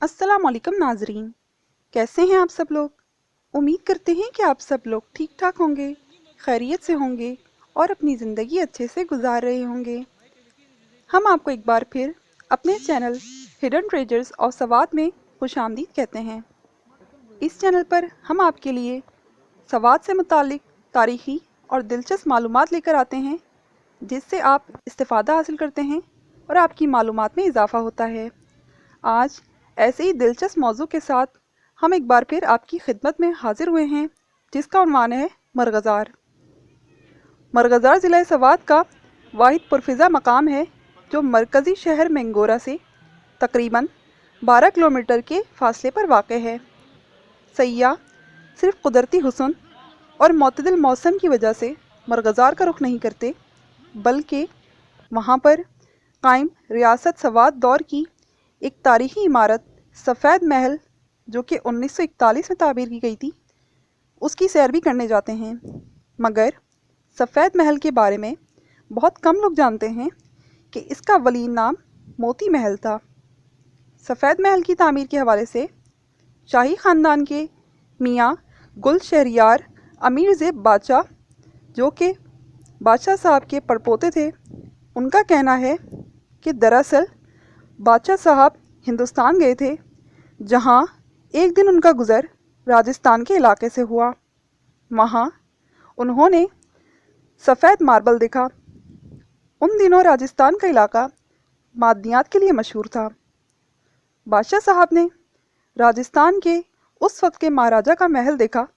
अस्सलाम वालेकुम नाजरीन। कैसे हैं आप सब लोग? उम्मीद करते हैं कि आप सब लोग ठीक ठाक होंगे, खैरियत से होंगे और अपनी ज़िंदगी अच्छे से गुजार रहे होंगे। हम आपको एक बार फिर अपने channel hidden treasures of Swat में खुशामदीद कहते हैं। इस चैनल पर हम आपके लिए सवात से मुतालिक तारीख़ी और दिलचस्प मालूमात लेकर आते हैं, जिससे आप इस्तिफ़ादा हासिल करते हैं और आपकी मालूमात में इजाफ़ा होता है। आज ऐसे ही दिलचस्प मौजू के साथ हम एक बार फिर आपकी खिदमत में हाजिर हुए हैं, जिसका उन्वान है मरगज़ार। मरगज़ार ज़िला सवात का वाहिद पुरफ़िज़ा मकाम है, जो मरकज़ी शहर मैंगोरा से तकरीबन 12 किलोमीटर के फ़ासले पर वाक़ है। सयाह सिर्फ़ कुदरती हुस्न और मोतदिल मौसम की वजह से मरगज़ार का रुख नहीं करते, बल्कि वहाँ पर कायम रियासत सवात दौर की एक तारीख़ी इमारत सफ़ेद महल, जो कि 1941 में तामीर की गई थी, उसकी सैर भी करने जाते हैं। मगर सफ़ेद महल के बारे में बहुत कम लोग जानते हैं कि इसका अवलीन नाम मोती महल था। सफ़ेद महल की तामीर के हवाले से शाही ख़ानदान के मियाँ गुल शहरियार अमीर ज़ेब बादशाह, जो कि बादशाह साहब के पड़पोते थे, उनका कहना है कि दरअसल बादशाह साहब हिंदुस्तान गए थे, जहाँ एक दिन उनका गुज़र राजस्थान के इलाके से हुआ। वहाँ उन्होंने सफ़ेद मार्बल देखा। उन दिनों राजस्थान का इलाका मादनियात के लिए मशहूर था। बादशाह साहब ने राजस्थान के उस वक्त के महाराजा का महल देखा,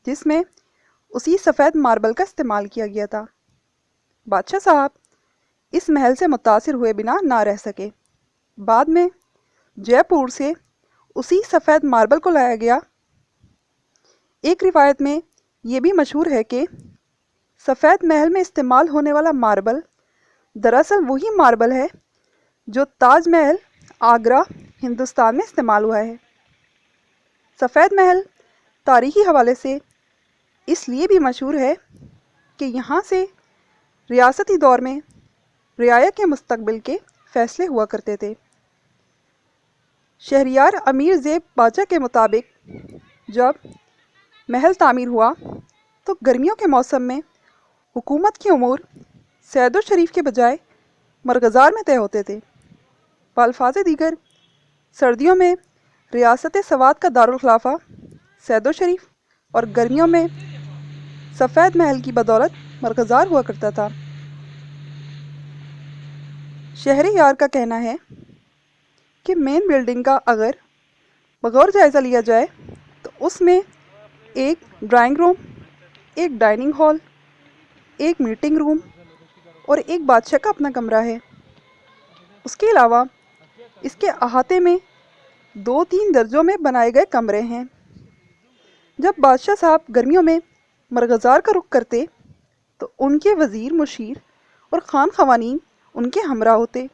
जिसमें उसी सफ़ेद मार्बल का इस्तेमाल किया गया था। बादशाह साहब इस महल से मुतासिर हुए बिना ना रह सके। बाद में जयपुर से उसी सफ़ेद मार्बल को लाया गया। एक रिवायत में ये भी मशहूर है कि सफ़ेद महल में इस्तेमाल होने वाला मार्बल दरअसल वही मार्बल है जो ताज महल आगरा हिंदुस्तान में इस्तेमाल हुआ है। सफ़ेद महल तारीख़ी हवाले से इसलिए भी मशहूर है कि यहाँ से रियासती दौर में रियाया के मुस्तकबिल के फ़ैसले हुआ करते थे। शहरियार अमीर ज़ेब बादशाह के मुताबिक जब महल तामीर हुआ तो गर्मियों के मौसम में हुकूमत की उमूर सैदो शरीफ के बजाय मरगज़ार में तय होते थे। बअल्फ़ाज़े दीगर सर्दियों में रियासत सवात का दारुल खिलाफा सैदो शरीफ और गर्मियों में सफ़ेद महल की बदौलत मरगज़ार हुआ करता था। शहरी यार का कहना है कि मेन बिल्डिंग का अगर बगौर जायज़ा लिया जाए तो उसमें एक ड्राइंग रूम, एक डाइनिंग हॉल, एक मीटिंग रूम और एक बादशाह का अपना कमरा है। उसके अलावा इसके अहाते में 2-3 दर्जों में बनाए गए कमरे हैं। जब बादशाह साहब गर्मियों में मरगज़ार का रुख करते तो उनके वज़ीर मुशीर और ख़ान ख़वानीन उनके हमरा होते।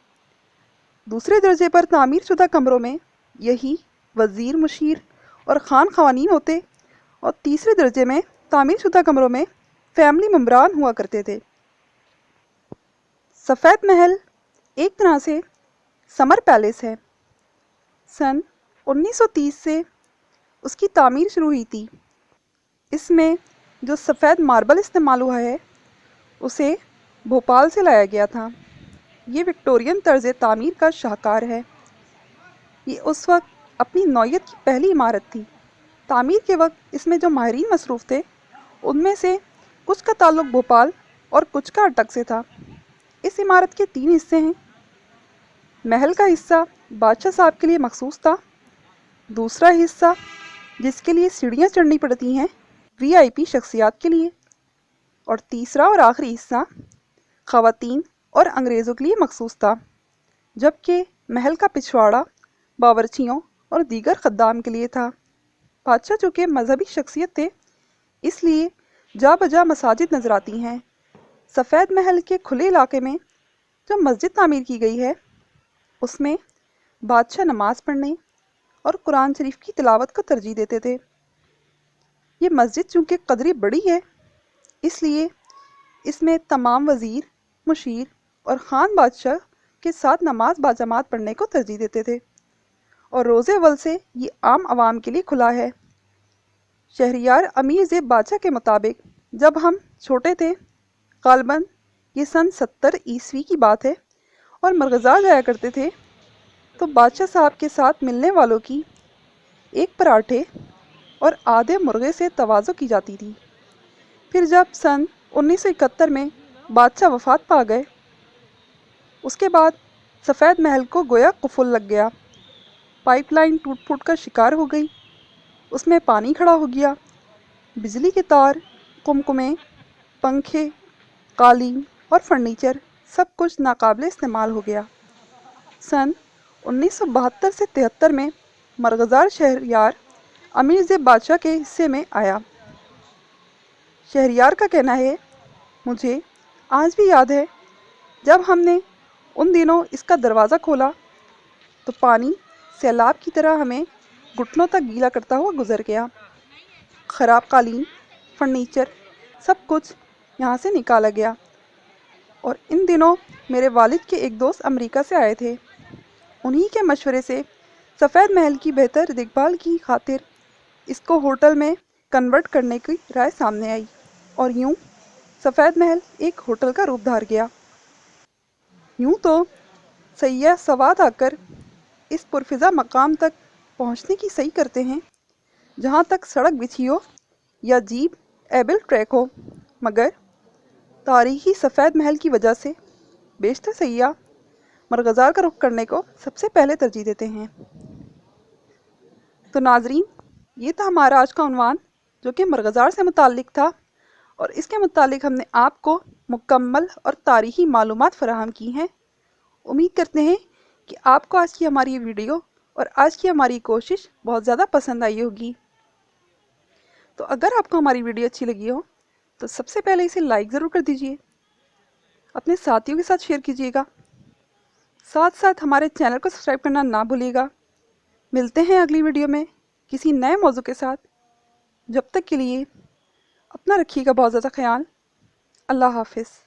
दूसरे दर्जे पर तामीर शुदा कमरों में यही वज़ीर मुशीर और ख़ान ख़वानीन होते और तीसरे दर्जे में तामीर शुदा कमरों में फैमिली मेम्बरान हुआ करते थे। सफ़ेद महल एक तरह से समर पैलेस है। सन 1930 से उसकी तामीर शुरू हुई थी। इसमें जो सफ़ेद मार्बल इस्तेमाल हुआ है उसे भोपाल से लाया गया था। ये विक्टोरियन तर्ज़ तामीर का शाहकार है। ये उस वक्त अपनी नौयत की पहली इमारत थी। तामीर के वक्त इसमें जो माहिरीन मसरूफ़ थे, उनमें से कुछ का ताल्लुक़ भोपाल और कुछ का अटक से था। इस इमारत के 3 हिस्से हैं। महल का हिस्सा बादशाह साहब के लिए मखसूस था। दूसरा हिस्सा, जिसके लिए सीढ़ियाँ चढ़नी पड़ती हैं, VIP शख्सियात के लिए। और तीसरा और आखिरी हिस्सा ख़वातीन और अंग्रेज़ों के लिए मखसूस था। जबकि महल का पिछवाड़ा बावर्चियों और दीगर ख़द्दाम के लिए था। बादशाह चूँकि मजहबी शख्सियत थे, इसलिए जा बजा मसाजिद नज़र आती हैं। सफ़ेद महल के खुले इलाके में जो मस्जिद तामीर की गई है, उसमें बादशाह नमाज़ पढ़ने और कुरान शरीफ की तिलावत को तरजीह देते थे। ये मस्जिद चूँकि कदरी बड़ी है, इसलिए इसमें तमाम वज़ीर, मुशीर और ख़ान बादशाह के साथ नमाज बाजमात पढ़ने को तरजीह देते थे। اور روز اول سے یہ عام عوام کے لیے کھلا ہے۔ شہریار امیر زیب بادشاہ کے مطابق جب ہم چھوٹے تھے، غالباً یہ سن 70 عیسوی کی بات ہے، اور مرغزار جایا کرتے تھے، تو بادشاہ صاحب کے ساتھ ملنے والوں کی ایک پراٹھے اور آدھے مرغے سے تواضع کی جاتی تھی۔ پھر جب سن 1971 میں بادشاہ وفات پا گئے، اس کے بعد سفید محل کو گویا قفل لگ گیا۔ پائپ لائن ٹوٹ پھوٹ کر شکار ہو گئی، اس میں پانی کھڑا ہو گیا، بجلی کے تار، قمقمے، پنکھے، قالین اور فرنیچر سب کچھ ناقابل استعمال ہو گیا۔ سن 1972 سے 73 میں مرغزار شہریار امیر زیب بادشاہ کے حصے میں آیا۔ شہریار کا کہنا ہے، مجھے آج بھی یاد ہے جب ہم نے ان دنوں اس کا دروازہ کھولا تو پانی سیلاب کی طرح ہمیں گھٹنوں تک گیلا کرتا ہوا گزر گیا۔ خراب قالین، فرنیچر، سب کچھ یہاں سے نکالا گیا، اور ان دنوں میرے والد کے ایک دوست امریکہ سے آئے تھے۔ انہی کے مشورے سے سفید محل کی بہتر دیکھ بھال کی خاطر اس کو ہوٹل میں کنورٹ کرنے کی رائے سامنے آئی، اور یوں سفید محل ایک ہوٹل کا روپ دھار گیا۔ یوں تو سیاح سواد آ کر اس پرفضا مقام تک پہنچنے کی صحیح کرتے ہیں جہاں تک سڑک بچھی ہو یا جیپ ایبل ٹریک ہو، مگر تاریخی سفید محل کی وجہ سے بیشتر سیاح مرغزار کا رخ کرنے کو سب سے پہلے ترجیح دیتے ہیں۔ تو ناظرین، یہ تھا ہمارا آج کا عنوان جو کہ مرغزار سے متعلق تھا، اور اس کے متعلق ہم نے آپ کو مکمل اور تاریخی معلومات فراہم کی ہیں۔ امید کرتے ہیں کہ آپ کو آج کی ہماری یہ ویڈیو اور آج کی ہماری کوشش بہت زیادہ پسند آئی ہوگی۔ تو اگر آپ کو ہماری ویڈیو اچھی لگی ہو تو سب سے پہلے اسے لائک ضرور کر دیجئے، اپنے ساتھیوں کے ساتھ شیئر کیجئے گا، ساتھ ساتھ ہمارے چینل کو سبسکرائب کرنا نہ بھولیے گا۔ ملتے ہیں اگلی ویڈیو میں کسی نئے موضوع کے ساتھ۔ جب تک کے لیے اپنا رکھیے گا بہت زیادہ خیال۔ اللہ حافظ۔